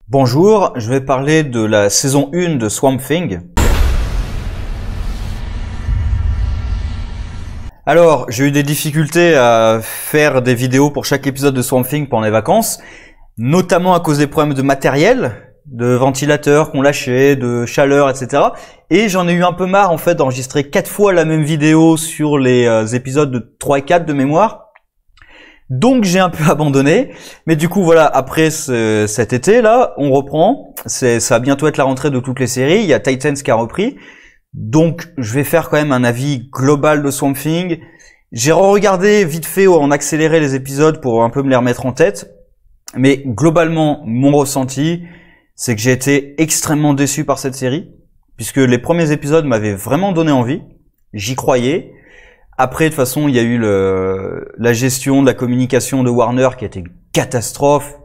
Bonjour, je vais parler de la saison 1 de Swamp Thing. Alors, j'ai eu des difficultés à faire des vidéos pour chaque épisode de Swamp Thing pendant les vacances, notamment à cause des problèmes de matériel, de ventilateurs qu'on lâchait, de chaleur, etc. Et j'en ai eu un peu marre en fait d'enregistrer 4 fois la même vidéo sur les épisodes de 3 et 4 de mémoire. Donc j'ai un peu abandonné, mais du coup voilà, après cet été là, on reprend, ça va bientôt être la rentrée de toutes les séries, il y a Titans qui a repris, donc je vais faire quand même un avis global de Swamp Thing. J'ai regardé vite fait en accéléré les épisodes pour un peu me les remettre en tête, mais globalement mon ressenti, c'est que j'ai été extrêmement déçu par cette série, puisque les premiers épisodes m'avaient vraiment donné envie, j'y croyais. Après, de toute façon, il y a eu la gestion de la communication de Warner qui a été une catastrophe.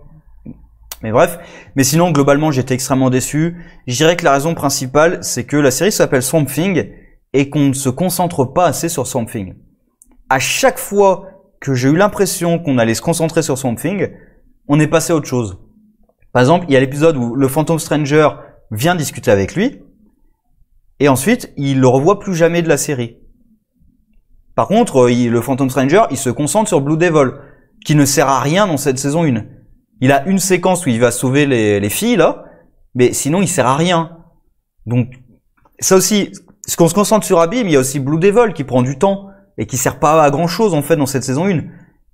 Mais bref. Mais sinon, globalement, j'étais extrêmement déçu. Je dirais que la raison principale, c'est que la série s'appelle Swamp Thing et qu'on ne se concentre pas assez sur Swamp Thing. À chaque fois que j'ai eu l'impression qu'on allait se concentrer sur Swamp Thing, on est passé à autre chose. Par exemple, il y a l'épisode où le Phantom Stranger vient discuter avec lui et ensuite, il le revoit plus jamais de la série. Par contre, le Phantom Stranger, il se concentre sur Blue Devil, qui ne sert à rien dans cette saison 1. Il a une séquence où il va sauver les filles, là, mais sinon, il sert à rien. Donc, ça aussi, ce qu'on se concentre sur Abby, mais il y a aussi Blue Devil qui prend du temps, et qui sert pas à grand chose, en fait, dans cette saison 1. Il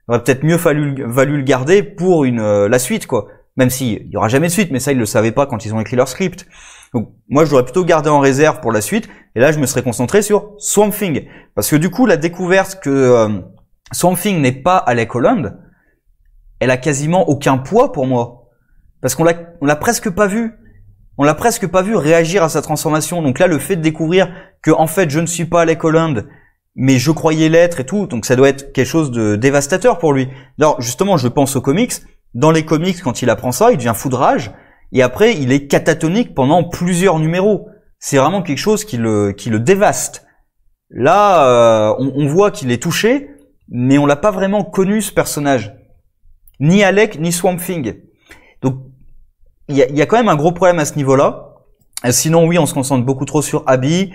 aurait peut-être mieux valu le garder pour la suite, quoi. Même s'il y aura jamais de suite, mais ça, ils le savaient pas quand ils ont écrit leur script. Donc, moi, je l'aurais plutôt gardé en réserve pour la suite, et là, je me serais concentré sur Swamp Thing. Parce que du coup, la découverte que Swamp Thing n'est pas Alec Holland, elle a quasiment aucun poids pour moi. Parce qu'on l'a presque pas vu. On l'a presque pas vu réagir à sa transformation. Donc là, le fait de découvrir que, en fait, je ne suis pas Alec Holland, mais je croyais l'être et tout, donc ça doit être quelque chose de dévastateur pour lui. Alors, justement, je pense aux comics. Dans les comics, quand il apprend ça, il devient fou de rage. Et après, il est catatonique pendant plusieurs numéros. C'est vraiment quelque chose qui le dévaste. Là, on voit qu'il est touché, mais on l'a pas vraiment connu, ce personnage. Ni Alec, ni Swamp Thing. Donc, il y a quand même un gros problème à ce niveau-là. Sinon, oui, on se concentre beaucoup trop sur Abby.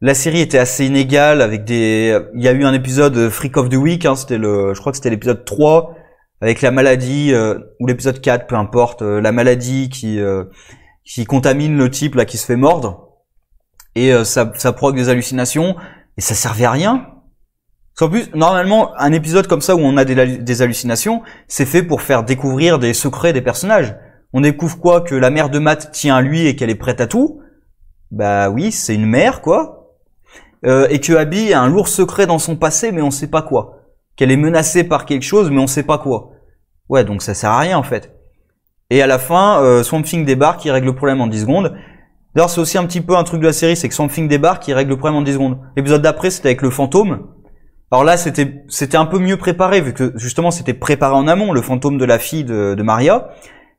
La série était assez inégale avec il y a eu un épisode Freak of the Week, hein, je crois que c'était l'épisode 3, avec la maladie, ou l'épisode 4, peu importe, la maladie qui contamine le type, là, qui se fait mordre. Et ça provoque des hallucinations, et ça servait à rien. En plus, normalement, un épisode comme ça où on a des hallucinations, c'est fait pour faire découvrir des secrets des personnages. On découvre quoi? Que la mère de Matt tient à lui et qu'elle est prête à tout. Bah oui, c'est une mère, quoi. Et que Abby a un lourd secret dans son passé, mais on sait pas quoi. Qu'elle est menacée par quelque chose, mais on sait pas quoi. Ouais, donc ça sert à rien, en fait. Et à la fin, Swamp Thing débarque, il règle le problème en 10 secondes. D'ailleurs, c'est aussi un petit peu un truc de la série, c'est que Swamp Thing débarque, il règle le problème en 10 secondes. L'épisode d'après, c'était avec le fantôme. Alors là, c'était un peu mieux préparé, vu que justement, c'était préparé en amont, le fantôme de la fille de Maria.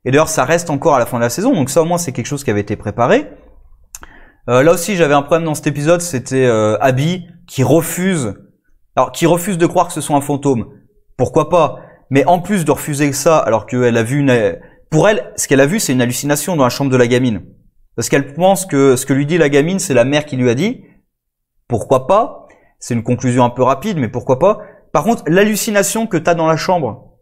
Et d'ailleurs, ça reste encore à la fin de la saison, donc ça au moins, c'est quelque chose qui avait été préparé. Là aussi, j'avais un problème dans cet épisode, c'était Abby qui refuse de croire que ce soit un fantôme. Pourquoi pas? Mais en plus de refuser ça, alors qu'elle a vu pour elle, ce qu'elle a vu, c'est une hallucination dans la chambre de la gamine. Parce qu'elle pense que ce que lui dit la gamine, c'est la mère qui lui a dit. Pourquoi pas? C'est une conclusion un peu rapide, mais pourquoi pas? Par contre, l'hallucination que t'as dans la chambre.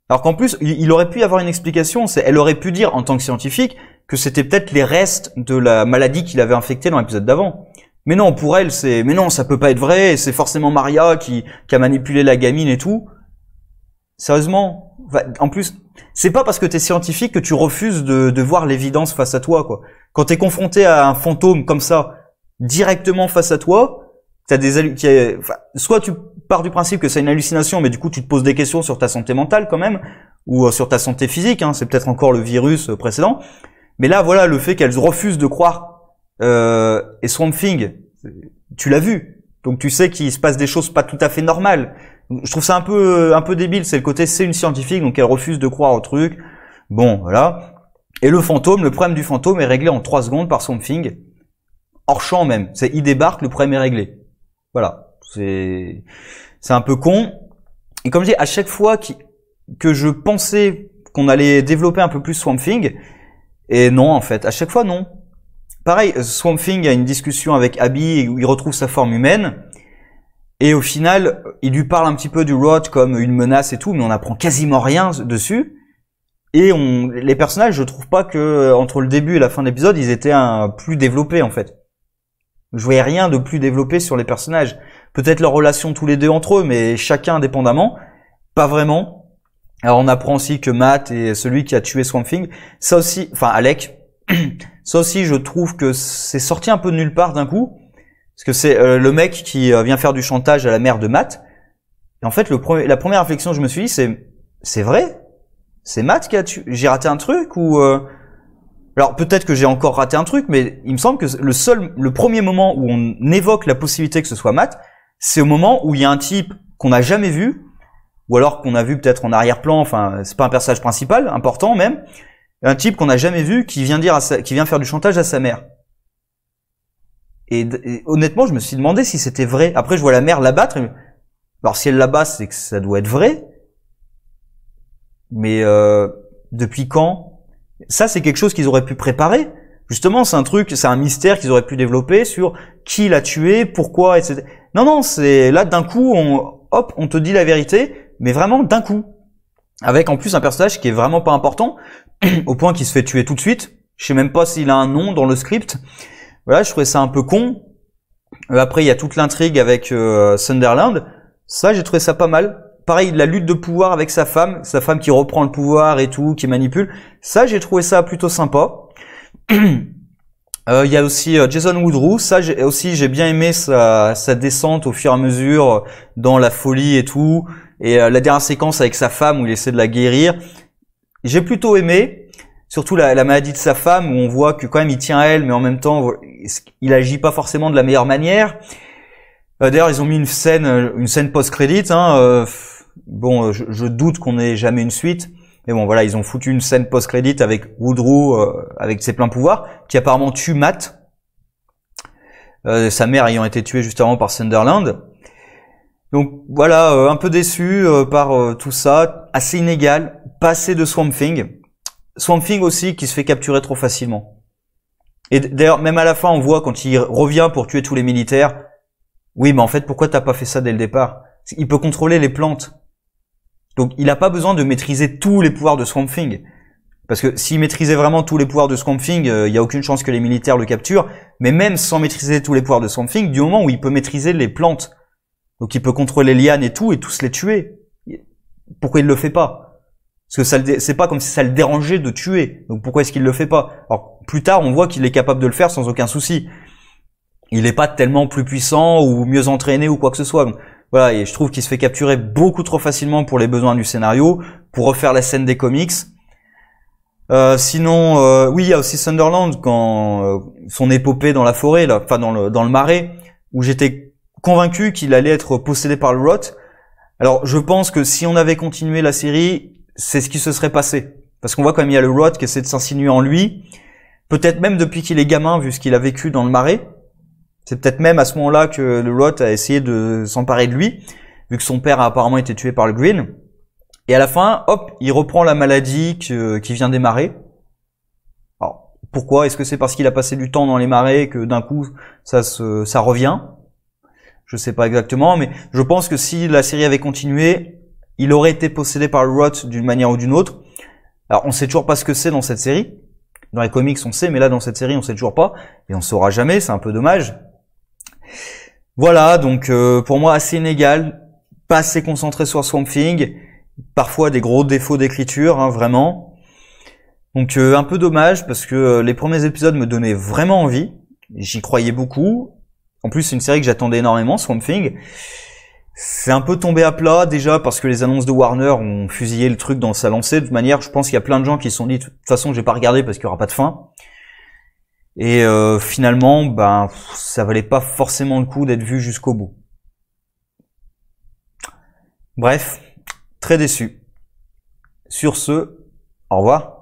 Alors qu'en plus, il aurait pu y avoir une explication. Elle aurait pu dire, en tant que scientifique, que c'était peut-être les restes de la maladie qu'il avait infectée dans l'épisode d'avant. Mais non, pour elle, mais non, ça peut pas être vrai, c'est forcément Maria qui a manipulé la gamine et tout. Sérieusement? En plus, c'est pas parce que t'es scientifique que tu refuses de voir l'évidence face à toi, quoi. Quand t'es confronté à un fantôme comme ça, directement face à toi, soit tu pars du principe que c'est une hallucination, mais du coup tu te poses des questions sur ta santé mentale quand même, ou sur ta santé physique, hein, c'est peut-être encore le virus précédent. Mais là, voilà, le fait qu'elle refuse de croire, et Swamp Thing, tu l'as vu, donc tu sais qu'il se passe des choses pas tout à fait normales. Je trouve ça un peu débile, c'est le côté c'est une scientifique, donc elle refuse de croire au truc. Bon, voilà. Et le problème du fantôme est réglé en 3 secondes par Swamp Thing. Hors champ même. Il débarque, le problème est réglé. Voilà. C'est un peu con. Et comme je dis, à chaque fois que je pensais qu'on allait développer un peu plus Swamp Thing. Et non, en fait, à chaque fois, non. Pareil, Swamp Thing a une discussion avec Abby où il retrouve sa forme humaine. Et au final, il lui parle un petit peu du Rot comme une menace et tout, mais on apprend quasiment rien dessus. Et les personnages, je trouve pas que entre le début et la fin de l'épisode, ils étaient plus développés en fait. Je voyais rien de plus développé sur les personnages. Peut-être leur relation tous les deux entre eux, mais chacun indépendamment, pas vraiment. Alors on apprend aussi que Matt est celui qui a tué Swamp Thing. Ça aussi, enfin Alec. Ça aussi, je trouve que c'est sorti un peu de nulle part d'un coup. Parce que c'est le mec qui vient faire du chantage à la mère de Matt. Et en fait, la première réflexion que je me suis dit, c'est vrai? C'est Matt qui a tué? J'ai raté un truc ou Alors peut-être que j'ai encore raté un truc, mais il me semble que le premier moment où on évoque la possibilité que ce soit Matt, c'est au moment où il y a un type qu'on n'a jamais vu, ou alors qu'on a vu peut-être en arrière-plan. Enfin, c'est pas un personnage principal, important même. Un type qu'on n'a jamais vu qui vient qui vient faire du chantage à sa mère. Et honnêtement, je me suis demandé si c'était vrai. Après, je vois la mère l'abattre. Alors, si elle l'abat, c'est que ça doit être vrai. Mais depuis quand? Ça, c'est quelque chose qu'ils auraient pu préparer. Justement, c'est un mystère qu'ils auraient pu développer sur qui l'a tué, pourquoi, etc. Non, c'est là d'un coup, on te dit la vérité, mais vraiment d'un coup. Avec en plus un personnage qui est vraiment pas important, au point qu'il se fait tuer tout de suite. Je sais même pas s'il a un nom dans le script. Voilà, je trouvais ça un peu con. Après, il y a toute l'intrigue avec Sunderland. Ça, j'ai trouvé ça pas mal. Pareil, la lutte de pouvoir avec sa femme qui reprend le pouvoir et tout, qui manipule. Ça, j'ai trouvé ça plutôt sympa. Il y a aussi Jason Woodrue. Ça, j'ai bien aimé sa descente au fur et à mesure dans la folie et tout. Et la dernière séquence avec sa femme où il essaie de la guérir. J'ai plutôt aimé. Surtout la maladie de sa femme, où on voit que quand même il tient à elle, mais en même temps, il agit pas forcément de la meilleure manière. D'ailleurs, ils ont mis une scène post-crédit. Bon, je doute qu'on ait jamais une suite. Mais bon, voilà, ils ont foutu une scène post-crédit avec Woodrue, avec ses pleins pouvoirs, qui apparemment tue Matt. Sa mère ayant été tuée juste avant par Sunderland. Donc voilà, un peu déçu par tout ça. Assez inégal, pas assez de Swamp Thing. Swamp Thing aussi qui se fait capturer trop facilement. Et d'ailleurs, même à la fin, on voit quand il revient pour tuer tous les militaires. Oui, mais en fait, pourquoi t'as pas fait ça dès le départ? Il peut contrôler les plantes. Donc, il a pas besoin de maîtriser tous les pouvoirs de Swamp Thing. Parce que s'il maîtrisait vraiment tous les pouvoirs de Swamp Thing, il y a aucune chance que les militaires le capturent. Mais même sans maîtriser tous les pouvoirs de Swamp Thing, du moment où il peut maîtriser les plantes, donc il peut contrôler les lianes et tout, et tous les tuer. Pourquoi il le fait pas? Parce que c'est pas comme si ça le dérangeait de tuer. Donc pourquoi est-ce qu'il le fait pas? Alors plus tard, on voit qu'il est capable de le faire sans aucun souci. Il est pas tellement plus puissant ou mieux entraîné ou quoi que ce soit. Donc, voilà, et je trouve qu'il se fait capturer beaucoup trop facilement pour les besoins du scénario, pour refaire la scène des comics. Sinon, oui, il y a aussi Sunderland quand son épopée dans la forêt, là, enfin dans le marais, où j'étais convaincu qu'il allait être possédé par le Rot. Alors, je pense que si on avait continué la série, c'est ce qui se serait passé. Parce qu'on voit quand même il y a le Rot qui essaie de s'insinuer en lui. Peut-être même depuis qu'il est gamin, vu ce qu'il a vécu dans le marais. C'est peut-être même à ce moment-là que le Rot a essayé de s'emparer de lui, vu que son père a apparemment été tué par le Green. Et à la fin, hop, il reprend la maladie qui vient des marais. Alors, pourquoi? Est-ce que c'est parce qu'il a passé du temps dans les marais que d'un coup, ça revient? Je sais pas exactement, mais je pense que si la série avait continué, il aurait été possédé par le Rot d'une manière ou d'une autre. Alors, on sait toujours pas ce que c'est dans cette série. Dans les comics, on sait, mais là, dans cette série, on sait toujours pas. Et on saura jamais, c'est un peu dommage. Voilà, donc pour moi, assez inégal. Pas assez concentré sur Swamp Thing. Parfois, des gros défauts d'écriture, hein, vraiment. Donc, un peu dommage, parce que les premiers épisodes me donnaient vraiment envie. J'y croyais beaucoup. En plus, c'est une série que j'attendais énormément, Swamp Thing. C'est un peu tombé à plat déjà parce que les annonces de Warner ont fusillé le truc dans sa lancée. De toute manière, je pense qu'il y a plein de gens qui se sont dit de toute façon, je vais pas regarder parce qu'il y aura pas de fin. Et finalement, ben ça valait pas forcément le coup d'être vu jusqu'au bout. Bref, très déçu. Sur ce, au revoir.